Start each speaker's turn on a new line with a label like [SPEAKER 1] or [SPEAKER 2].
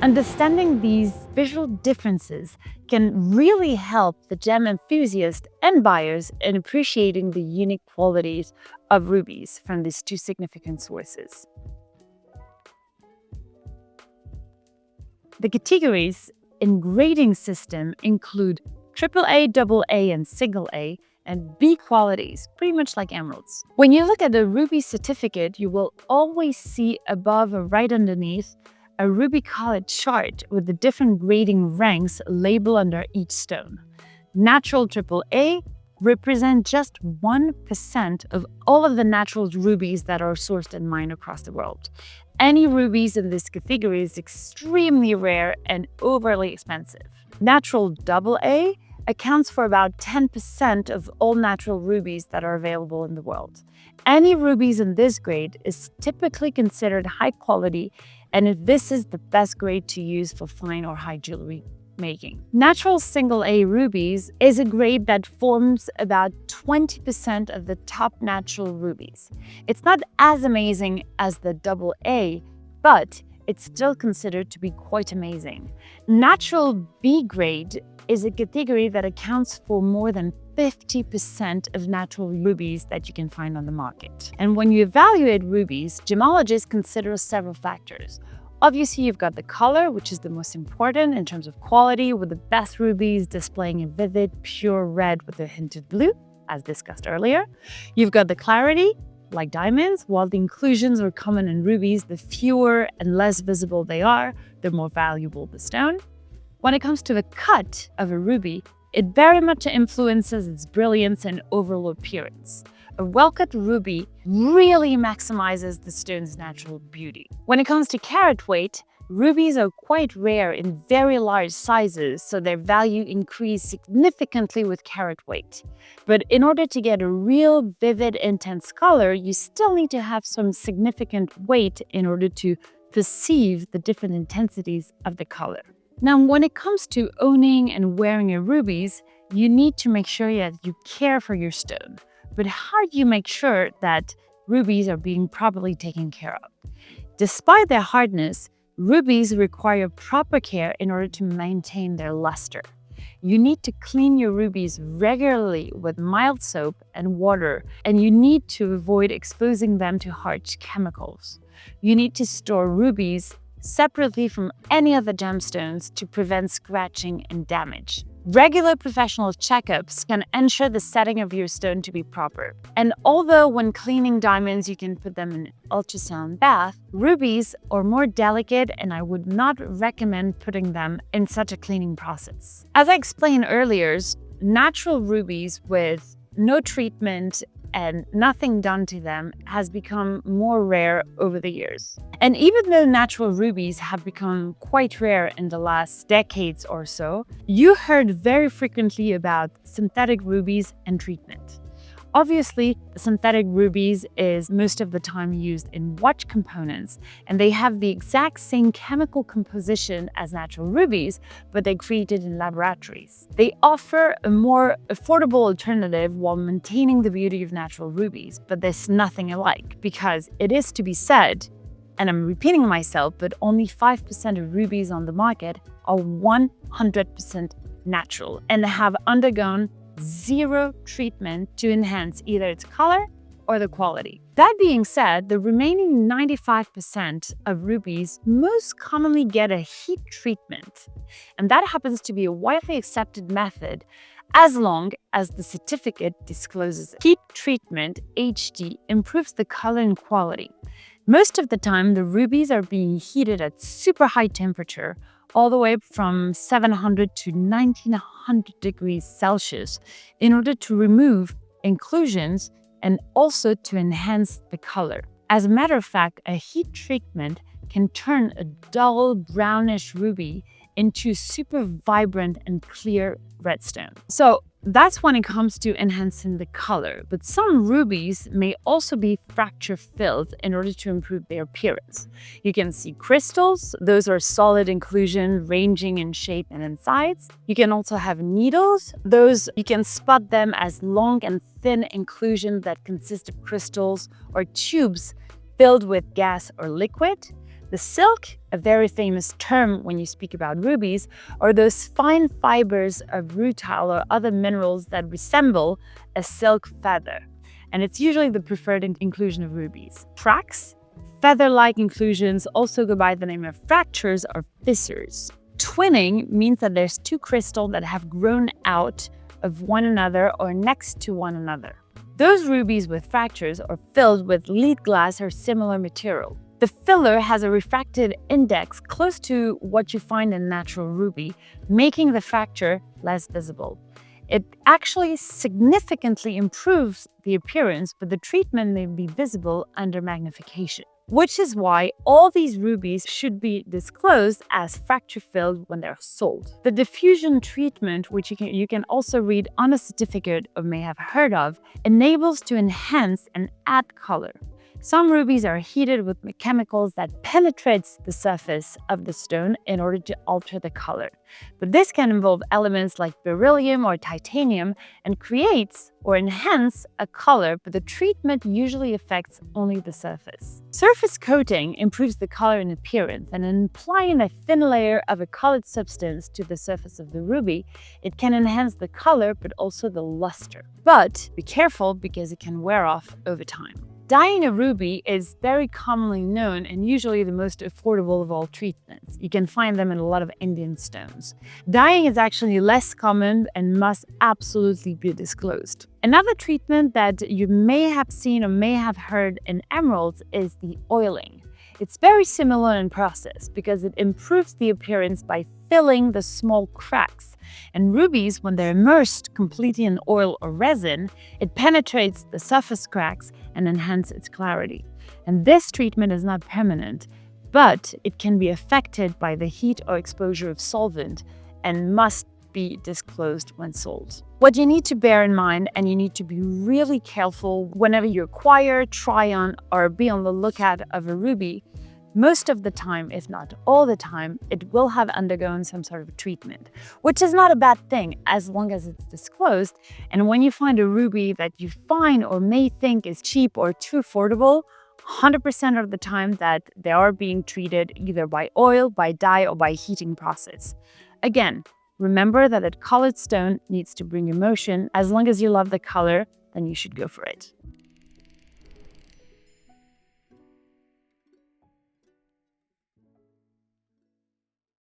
[SPEAKER 1] Understanding these visual differences can really help the gem enthusiast and buyers in appreciating the unique qualities of rubies from these two significant sources. The categories in grading system include AAA, AA, and single A, and B qualities, pretty much like emeralds. When you look at a ruby certificate, you will always see above or right underneath a ruby colored chart with the different grading ranks labeled under each stone. Natural AAA represent just 1% of all of the natural rubies that are sourced and mined across the world. Any rubies in this category is extremely rare and overly expensive. Natural AA accounts for about 10% of all natural rubies that are available in the world. Any rubies in this grade is typically considered high quality, and this is the best grade to use for fine or high jewelry making. Natural single A rubies is a grade that forms about 20% of the top natural rubies. It's not as amazing as the AA, but it's still considered to be quite amazing. Natural B grade is a category that accounts for more than 50% of natural rubies that you can find on the market. And when you evaluate rubies, gemologists consider several factors. Obviously, you've got the color, which is the most important in terms of quality, with the best rubies displaying a vivid, pure red with a hint of blue, as discussed earlier. You've got the clarity, like diamonds. While the inclusions are common in rubies, the fewer and less visible they are, the more valuable the stone. When it comes to the cut of a ruby, it very much influences its brilliance and overall appearance. A well-cut ruby really maximizes the stone's natural beauty. When it comes to carat weight, rubies are quite rare in very large sizes, so their value increases significantly with carat weight. But in order to get a real vivid, intense color, you still need to have some significant weight in order to perceive the different intensities of the color. Now, when it comes to owning and wearing your rubies, you need to make sure that you care for your stone. But how do you make sure that rubies are being properly taken care of? Despite their hardness, rubies require proper care in order to maintain their luster. You need to clean your rubies regularly with mild soap and water, and you need to avoid exposing them to harsh chemicals. You need to store rubies separately from any other gemstones to prevent scratching and damage. Regular professional checkups can ensure the setting of your stone to be proper. And although when cleaning diamonds you can put them in an ultrasound bath, rubies are more delicate and I would not recommend putting them in such a cleaning process. As I explained earlier, natural rubies with no treatment and nothing done to them has become more rare over the years. And even though natural rubies have become quite rare in the last decades or so, you heard very frequently about synthetic rubies and treatment. Obviously, synthetic rubies is most of the time used in watch components, and they have the exact same chemical composition as natural rubies, but they're created in laboratories. They offer a more affordable alternative while maintaining the beauty of natural rubies, but there's nothing alike, because it is to be said, and I'm repeating myself, but only 5% of rubies on the market are 100% natural and have undergone zero treatment to enhance either its color or the quality. That being said, the remaining 95% of rubies most commonly get a heat treatment, and that happens to be a widely accepted method as long as the certificate discloses it. Heat treatment, HD, improves the color and quality. Most of the time, the rubies are being heated at super high temperature, all the way from 700 to 1900 degrees Celsius, in order to remove inclusions and also to enhance the color. As a matter of fact, a heat treatment can turn a dull brownish ruby into super vibrant and clear red stone. So that's when it comes to enhancing the color, but some rubies may also be fracture filled in order to improve their appearance. You can see crystals, those are solid inclusion ranging in shape and in size. You can also have needles, those you can spot them as long and thin inclusion that consist of crystals or tubes filled with gas or liquid. The silk, a very famous term when you speak about rubies, are those fine fibers of rutile or other minerals that resemble a silk feather. And it's usually the preferred inclusion of rubies. Cracks, feather-like inclusions, also go by the name of fractures or fissures. Twinning means that there's two crystals that have grown out of one another or next to one another. Those rubies with fractures are filled with lead glass or similar material. The filler has a refractive index close to what you find in natural ruby, making the fracture less visible. It actually significantly improves the appearance, but the treatment may be visible under magnification. Which is why all these rubies should be disclosed as fracture-filled when they're sold. The diffusion treatment, which you can also read on a certificate or may have heard of, enables to enhance and add color. Some rubies are heated with chemicals that penetrates the surface of the stone in order to alter the color. But this can involve elements like beryllium or titanium and creates or enhance a color, but the treatment usually affects only the surface. Surface coating improves the color and appearance, and in applying a thin layer of a colored substance to the surface of the ruby, it can enhance the color but also the luster. But be careful because it can wear off over time. Dyeing a ruby is very commonly known and usually the most affordable of all treatments. You can find them in a lot of Indian stones. Dyeing is actually less common and must absolutely be disclosed. Another treatment that you may have seen or may have heard in emeralds is the oiling. It's very similar in process because it improves the appearance by filling the small cracks. And rubies, when they're immersed completely in oil or resin, it penetrates the surface cracks and enhances its clarity. And this treatment is not permanent, but it can be affected by the heat or exposure of solvent and must be disclosed when sold. What you need to bear in mind, and you need to be really careful whenever you acquire, try on, or be on the lookout of a ruby, most of the time, if not all the time, it will have undergone some sort of treatment, which is not a bad thing as long as it's disclosed. And when you find a ruby that you find or may think is cheap or too affordable, 100% of the time that they are being treated either by oil, by dye, or by heating process. Again, remember that a colored stone needs to bring emotion. As long as you love the color, then you should go for it.